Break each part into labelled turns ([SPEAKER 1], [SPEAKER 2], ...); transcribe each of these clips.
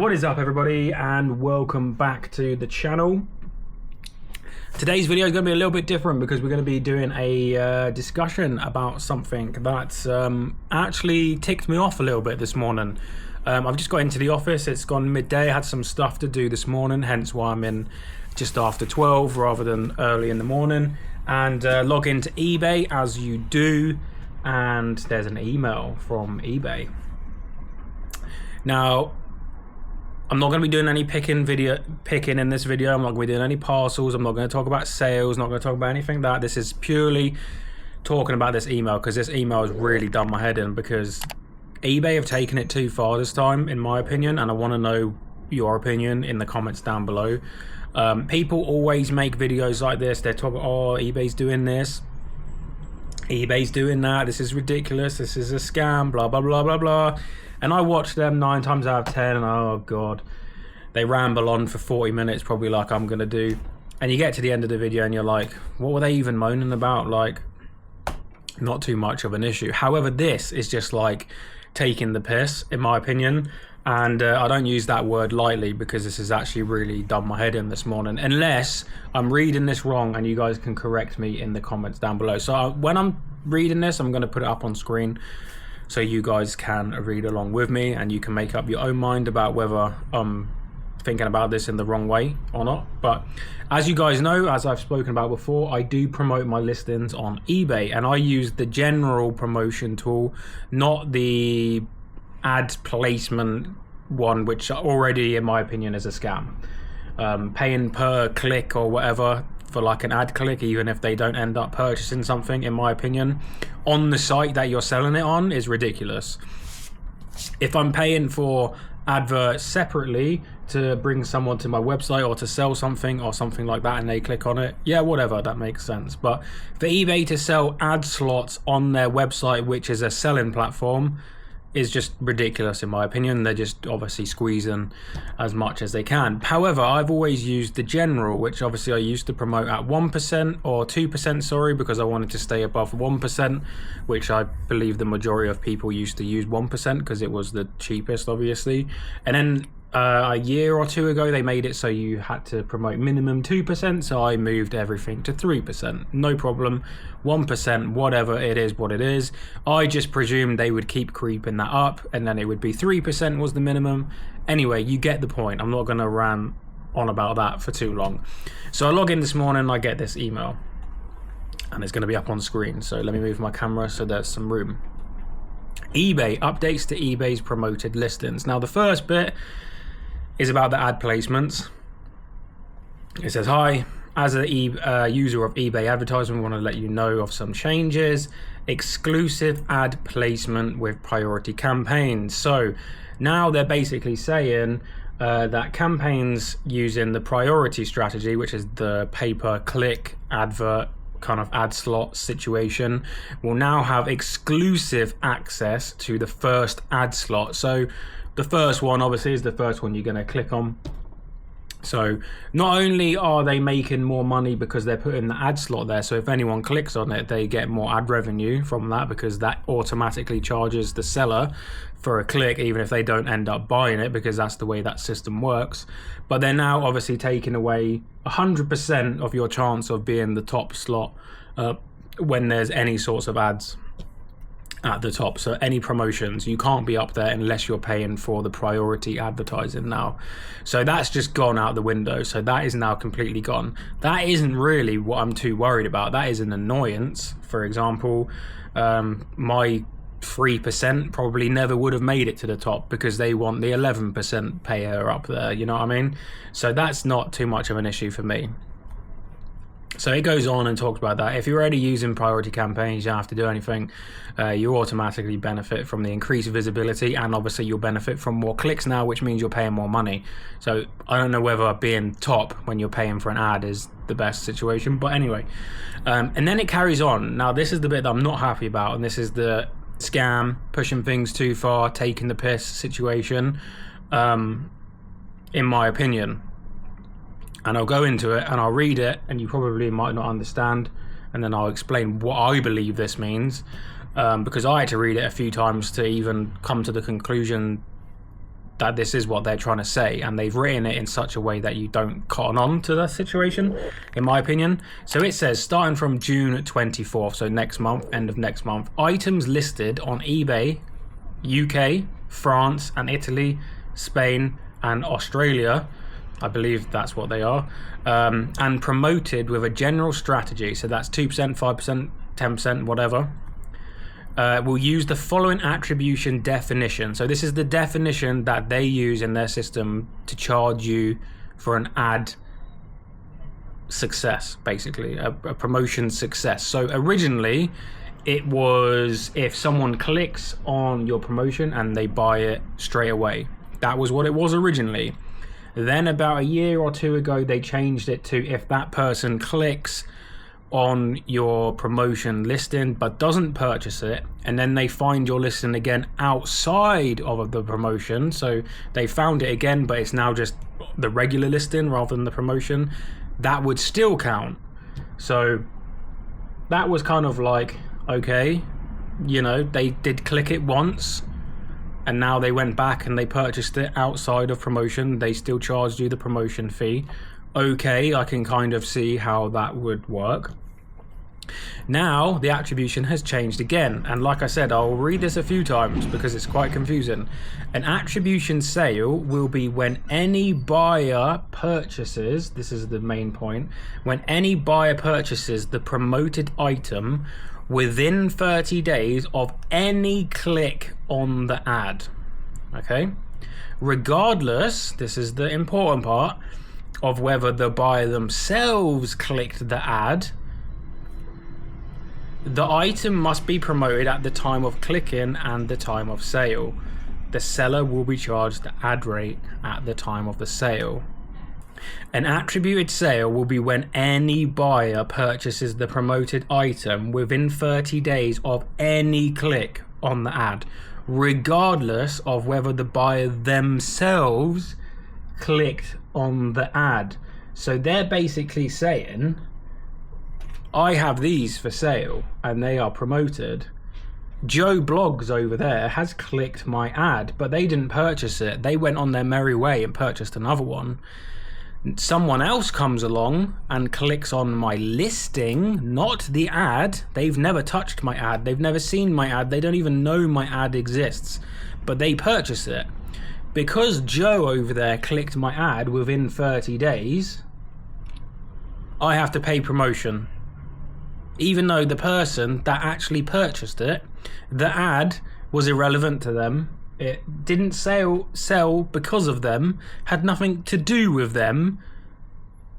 [SPEAKER 1] What is up, everybody, and welcome back to the channel. Today's video is going to be a little bit different because we're going to be doing a discussion about something that's actually ticked me off a little bit this morning. I've just got into the office. It's gone midday. I had some stuff to do this morning, hence why I'm in just after 12 rather than early in the morning. And log into eBay as you do, and there's an email from eBay. Now, I'm not going to be doing any picking in this video. I'm not going to be doing any parcels. I'm not going to talk about sales. Not going to talk about anything like that. This is purely talking about this email because this email has really done my head in because eBay have taken it too far this time, in my opinion, and I want to know your opinion in the comments down below. People always make videos like this. They're talking, oh, eBay's doing this, eBay's doing that, this is ridiculous, this is a scam, blah blah blah blah blah. And I watch them 9 times out of 10 and oh god, they ramble on for 40 minutes probably like I'm gonna do, and you get to the end of the video and you're like, what were they even moaning about? Like, not too much of an issue. However, this is just like taking the piss, in my opinion, and I don't use that word lightly because this has actually really done my head in this morning, unless I'm reading this wrong, and you guys can correct me in the comments down below. So when I'm reading this, I'm going to put it up on screen so you guys can read along with me and you can make up your own mind about whether I'm thinking about this in the wrong way or not. But as you guys know, as I've spoken about before, I do promote my listings on eBay, and I use the general promotion tool, not the ad placement one, which already in my opinion is a scam. Paying per click or whatever for like an ad click, even if they don't end up purchasing something, in my opinion, on the site that you're selling it on, is ridiculous. If I'm paying for adverts separately to bring someone to my website or to sell something or something like that and they click on it, yeah, whatever, that makes sense. But for eBay to sell ad slots on their website, which is a selling platform, is just ridiculous in my opinion. They're just obviously squeezing as much as they can. However, I've always used the general, which obviously I used to promote at 1% or 2%, sorry, because I wanted to stay above 1%, which I believe the majority of people used to use 1% because it was the cheapest, obviously. And then a year or two ago they made it so you had to promote minimum 2%, so I moved everything to 3%. No problem, 1%, whatever, it is what it is. I just presumed they would keep creeping that up and then it would be 3% was the minimum. Anyway, you get the point. I'm not going to rant on about that for too long. So I log in this morning and I get this email and it's going to be up on screen, so let me move my camera so there's some room. eBay updates to eBay's promoted listings. Now the first bit is about the ad placements. It says, hi, as a user of eBay advertising, we want to let you know of some changes. Exclusive ad placement with priority campaigns. So now they're basically saying that campaigns using the priority strategy, which is the pay-per-click advert kind of ad slot situation, will now have exclusive access to the first ad slot. So the first one obviously is the first one you're going to click on. So not only are they making more money because they're putting the ad slot there, so if anyone clicks on it they get more ad revenue from that because that automatically charges the seller for a click even if they don't end up buying it, because that's the way that system works. But they're now obviously taking away 100% of your chance of being the top slot when there's any sorts of ads at the top. So any promotions, you can't be up there unless you're paying for the priority advertising now. So that's just gone out the window. So that is now completely gone. That isn't really what I'm too worried about. That is an annoyance. For example, my 3% probably never would have made it to the top because they want the 11% payer up there, you know what I mean? So that's not too much of an issue for me. So it goes on and talks about that. If you're already using priority campaigns, you don't have to do anything. You automatically benefit from the increased visibility, and obviously you'll benefit from more clicks now, which means you're paying more money. So I don't know whether being top when you're paying for an ad is the best situation, but anyway. And then it carries on. Now this is the bit that I'm not happy about, and this is the scam, pushing things too far, taking the piss situation, in my opinion. And I'll go into it and I'll read it and you probably might not understand, and then I'll explain what I believe this means, because I had to read it a few times to even come to the conclusion that this is what they're trying to say, and they've written it in such a way that you don't cotton on to the situation, in my opinion. So it says, starting from June 24th, so next month, end of next month, items listed on eBay, UK, France and Italy, Spain and Australia, I believe that's what they are, and promoted with a general strategy, so that's 2%, 5%, 10%, whatever, will use the following attribution definition. So this is the definition that they use in their system to charge you for an ad success, basically, a promotion success. So originally it was if someone clicks on your promotion and they buy it straight away. That was what it was originally. Then about a year or two ago, they changed it to if that person clicks on your promotion listing but doesn't purchase it, and then they find your listing again outside of the promotion, so they found it again but it's now just the regular listing rather than the promotion, that would still count. So that was kind of like, okay, you know, they did click it once and now they went back and they purchased it outside of promotion, they still charged you the promotion fee. Okay, I can kind of see how that would work. Now the attribution has changed again, and like I said, I'll read this a few times because it's quite confusing. An attribution sale will be when any buyer purchases, this is the main point, when any buyer purchases the promoted item within 30 days of any click on the ad. Okay, regardless, this is the important part, of whether the buyer themselves clicked the ad, the item must be promoted at the time of clicking and the time of sale. The seller will be charged the ad rate at the time of the sale. An attributed sale will be when any buyer purchases the promoted item within 30 days of any click on the ad, regardless of whether the buyer themselves clicked on the ad. So they're basically saying, I have these for sale and they are promoted. Joe Blogs over there has clicked my ad, but they didn't purchase it. They went on their merry way and purchased another one. Someone else comes along and clicks on my listing, not the ad. They've never touched my ad. They've never seen my ad. They don't even know my ad exists, but they purchase it. Because Joe over there clicked my ad within 30 days, I have to pay promotion. Even though the person that actually purchased it, the ad was irrelevant to them. It didn't sell because of them, had nothing to do with them.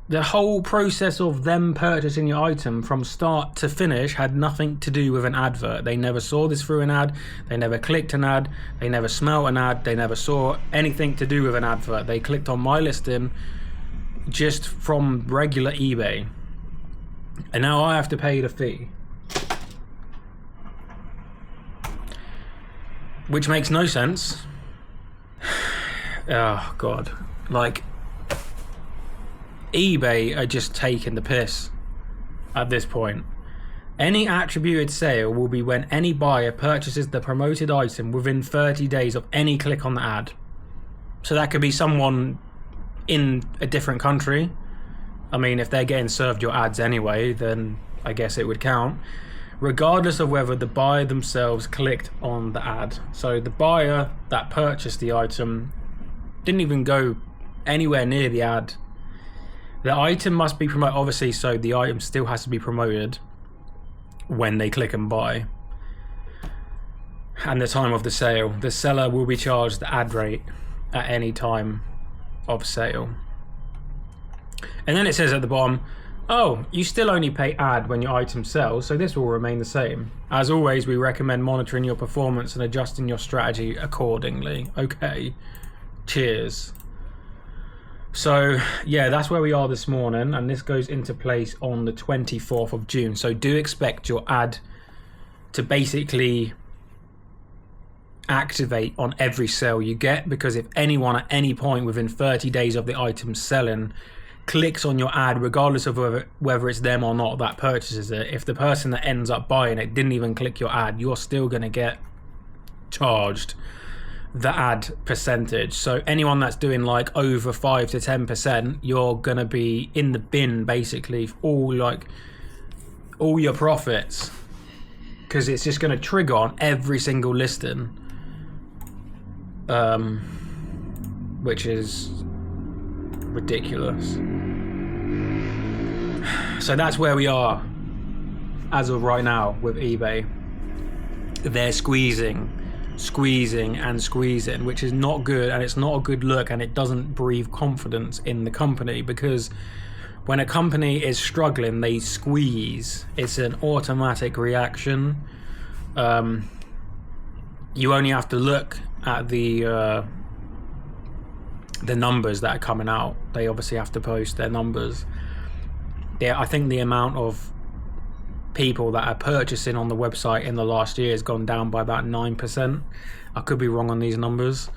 [SPEAKER 1] The whole process of them purchasing your item from start to finish had nothing to do with an advert. They never saw this through an ad, they never clicked an ad, they never smelled an ad, they never saw anything to do with an advert. They clicked on my listing just from regular eBay. And now I have to pay the fee. Which makes no sense. Oh God. Like, eBay are just taking the piss at this point. Any attributed sale will be when any buyer purchases the promoted item within 30 days of any click on the ad. So that could be someone in a different country. I mean, if they're getting served your ads anyway, then I guess it would count. Regardless of whether the buyer themselves clicked on the ad. So the buyer that purchased the item didn't even go anywhere near the ad. The item must be promoted, obviously, so the item still has to be promoted when they click and buy. And the time of the sale. The seller will be charged the ad rate at any time of sale. And then it says at the bottom, oh, you still only pay ad when your item sells, so this will remain the same. As always, we recommend monitoring your performance and adjusting your strategy accordingly. Okay, cheers. So yeah, that's where we are this morning, and this goes into place on the 24th of June. So do expect your ad to basically activate on every sale you get, because if anyone at any point within 30 days of the item selling clicks on your ad, regardless of whether it's them or not that purchases it, if the person that ends up buying it didn't even click your ad, you're still going to get charged the ad percentage. So anyone that's doing like over 5 to 10%, you're gonna be in the bin basically for all your profits, because it's just gonna trigger on every single listing, which is ridiculous. So that's where we are as of right now with eBay. They're squeezing, which is not good, and it's not a good look, and it doesn't breathe confidence in the company, because when a company is struggling, they squeeze. It's an automatic reaction. You only have to look at the numbers that are coming out. They obviously have to post their numbers. Yeah, I think the amount of people that are purchasing on the website in the last year has gone down by about 9%. I could be wrong on these numbers.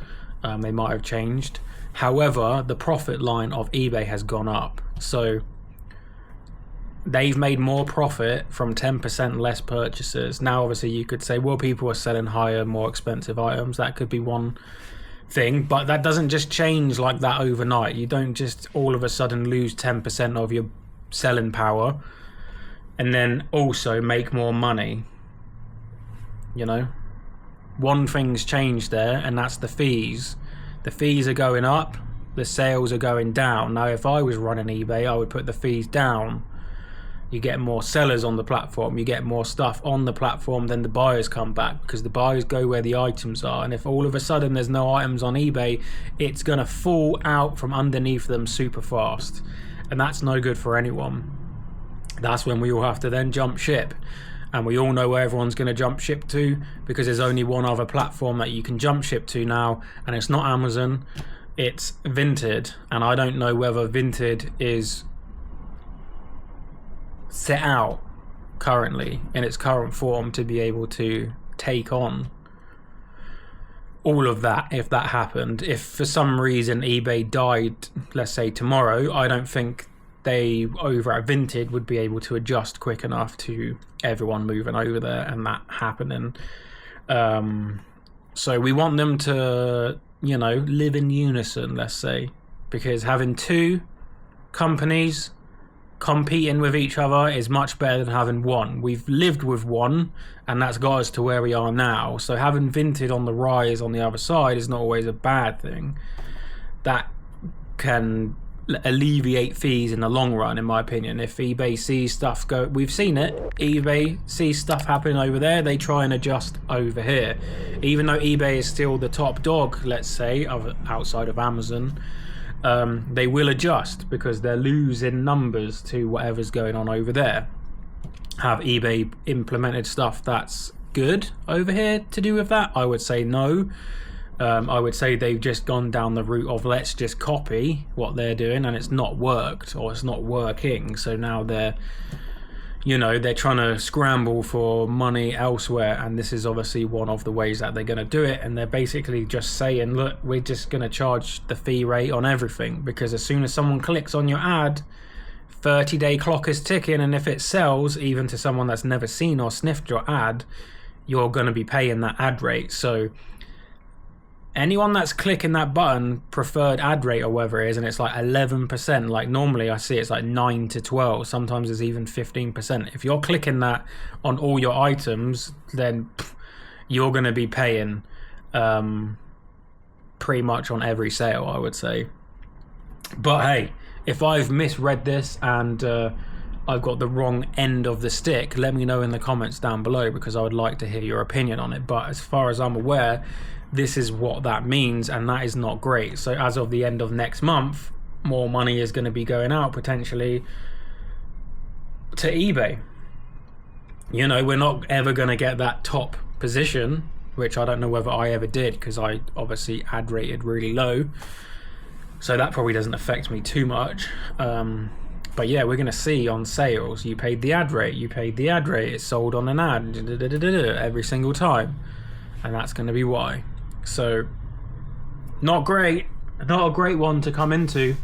[SPEAKER 1] They might have changed. However, the profit line of eBay has gone up. So they've made more profit from 10% less purchases. Now, obviously, you could say, well, people are selling higher, more expensive items. That could be one thing, but that doesn't just change like that overnight. You don't just all of a sudden lose 10% of your selling power and then also make more money. You know, one thing's changed there, and that's the fees. The fees are going up, the sales are going down. Now, if I was running eBay, I would put the fees down. You get more sellers on the platform, you get more stuff on the platform, then the buyers come back, because the buyers go where the items are. And if all of a sudden there's no items on eBay, it's gonna fall out from underneath them super fast, and that's no good for anyone. That's when we all have to then jump ship, and we all know where everyone's going to jump ship to, because there's only one other platform that you can jump ship to now, and it's not Amazon, it's Vinted. And I don't know whether Vinted is set out currently in its current form to be able to take on all of that. If that happened, if for some reason eBay died, let's say tomorrow, I don't think they over at Vinted would be able to adjust quick enough to everyone moving over there and that happening. So we want them to, you know, live in unison, let's say, because having two companies competing with each other is much better than having one. We've lived with one, and that's got us to where we are now. So having Vinted on the rise on the other side is not always a bad thing. That can alleviate fees in the long run, in my opinion. If eBay sees stuff go, we've seen it, eBay sees stuff happening over there, they try and adjust over here. Even though eBay is still the top dog, let's say, outside of Amazon, they will adjust because they're losing numbers to whatever's going on over there. Have eBay implemented stuff that's good over here to do with that? I would say no. I would say they've just gone down the route of let's just copy what they're doing, and it's not worked, or it's not working. So now they're, you know, they're trying to scramble for money elsewhere, and this is obviously one of the ways that they're going to do it. And they're basically just saying, look, we're just going to charge the fee rate on everything, because as soon as someone clicks on your ad, 30-day clock is ticking, and if it sells, even to someone that's never seen or sniffed your ad, you're going to be paying that ad rate. So anyone that's clicking that button, preferred ad rate or whatever it is, and it's like 11%, like normally I see it's like 9 to 12, sometimes it's even 15%. If you're clicking that on all your items, then you're going to be paying pretty much on every sale, I would say. But hey, if I've misread this and I've got the wrong end of the stick, let me know in the comments down below, because I would like to hear your opinion on it. But as far as I'm aware, this is what that means, and that is not great. So as of the end of next month, more money is going to be going out potentially to eBay. You know, we're not ever going to get that top position, which I don't know whether I ever did, because I obviously ad rated really low, so that probably doesn't affect me too much. But yeah, we're going to see on sales, you paid the ad rate, it's sold on an ad every single time, and that's going to be why. So not great, not a great one to come into.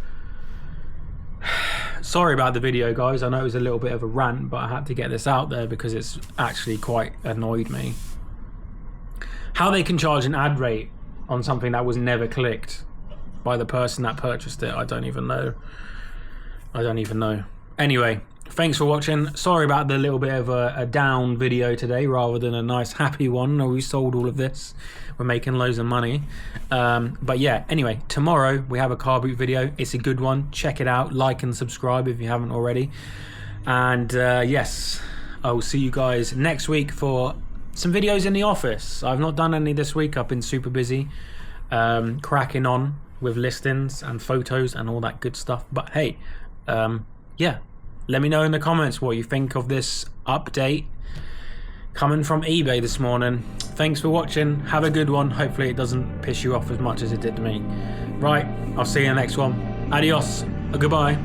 [SPEAKER 1] Sorry about the video, guys. I know it was a little bit of a rant, but I had to get this out there because it's actually quite annoyed me. How they can charge an ad rate on something that was never clicked by the person that purchased it. I don't even know. Anyway, thanks for watching. Sorry about the little bit of a down video today rather than a nice happy one. We sold all of this. We're making loads of money. But yeah, anyway, tomorrow we have a car boot video. It's a good one. Check it out. Like and subscribe if you haven't already. And yes, I will see you guys next week for some videos in the office. I've not done any this week. I've been super busy cracking on with listings and photos and all that good stuff. But hey, yeah, let me know in the comments what you think of this update coming from eBay this morning. Thanks for watching. Have a good one. Hopefully it doesn't piss you off as much as it did me. Right, I'll see you in the next one. Adios. Goodbye.